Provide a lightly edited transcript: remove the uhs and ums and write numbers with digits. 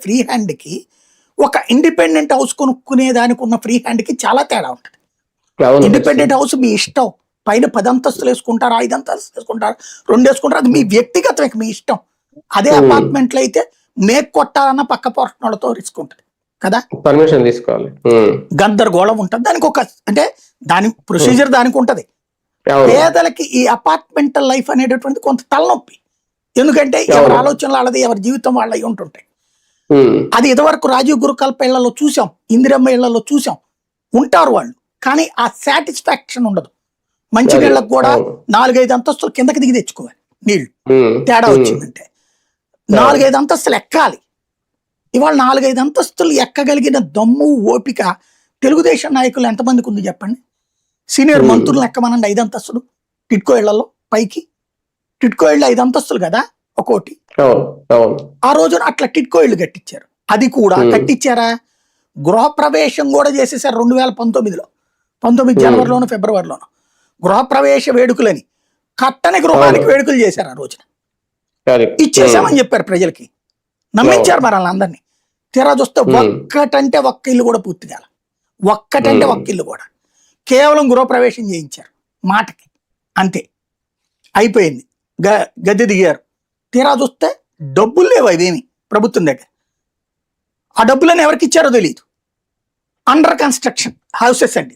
Free హ్యాండ్‌కి ఒక independent house కొనుక్కునే దానికి ఉన్న ఫ్రీ హ్యాండ్‌కి చాలా తేడా ఉంటది. అవును. ఇండిపెండెంట్ హౌస్ మీ ఇష్టం. పైన 10 అంతస్తులు ఏసుకుంటారా, 5 అంతస్తులు ఏసుకుంటారా, 2 ఏసుకుంటారా అది మీ వ్యక్తిగతం ఇక మీ ఇష్టం. అదే అపార్ట్మెంట్‌లో అయితే మేక్ కొట్టాలన్న పక్క పోర్షనోళ్ళతో రిస్క్ ఉంటది. కదా! పర్మిషన్ తీసుకోవాలి. గందరగోళం ఉంటది. దానికొక అంటే దాని ప్రొసీజర్ దానికుంటది. అవును. పేదలకి ఈ అపార్ట్మెంటల్ లైఫ్ అనేటటువంటిది కొంత తలనొప్పి. ఎందుకంటే ఎవరి అవును. ఆలోచనలు ఆళ్ళది, ఎవరి జీవితం వాళ్ళయి ఉంటుంటాయి. హ్మ్. అది ఇదివరకు రాజీవ్ గురుకల్ప ఇళ్లలో చూసాం. ఇందిరమ్మ ఇళ్లలో చూసాం. ఉంటారు వాళ్ళు. కానీ ఆ సాటిస్ఫాక్షన్ ఉండదు. మంచి అది. నీళ్ళకి గూడా అవును. 4, 5 అంతస్తులు కిందకి దిగి తెచ్చుకోవాలి నీళ్ళు. హ్మ్. తేడా హ్మ్. వచ్చిందంటే. అవును. 4, 5 అంతస్తులు ఎక్కాలి. ఇవాళ 4, 5 అంతస్తులు ఎక్కగలిగిన దమ్ము, ఓపిక తెలుగుదేశం నాయకులు ఎంతమందికుంది చెప్పండి? సీనియర్ హ్మ్. మంత్రులను ఎక్కమనండి 5 అంతస్తులు. టిడ్కో ఇళ్లలో పైకి. టిడ్కో ఇళ్ళు 5 అంతస్తులు గదా! ఒక్కోటి. అవును. అవును. ఆ రోజున అట్లా టిడ్కో ఇళ్ళు కట్టించారు. అది కూడా కట్టించారా? గృహప్రవేశం గూడా చేసేసారు 2019లో. 19 జనవరిలోనో, ఫిబ్రవరిలోనో. గృహప్రవేశ వేడుకలని. కట్టని గృహానికి అవును. వేడుకలు చేశారు ఆ రోజున. కరెక్ట్. ఇచ్చేసామని చెప్పారు ప్రజలకి. నమ్మించారు మరి ఆళ్ళందరిని. తీరా చూస్తే ఒక్కటంటే ఒక్క ఇల్లు కూడా పూర్తి కాల. ఒక్కటంటే ఒక్క ఇల్లు కూడా. కేవలం గృహప్రవేశం చేయించారు. మాటకి. అంతే. అయిపోయింది. గద్దె దిగారు. తీరా చూస్తే డబ్బులు లేవు అవేమి ప్రభుత్వం దగ్గర. ఆ డబ్బులన్నీ ఎవరికిచ్చారో తెలీదు. అండర్ కన్‌స్ట్రక్షన్ హౌసెస్ అండి.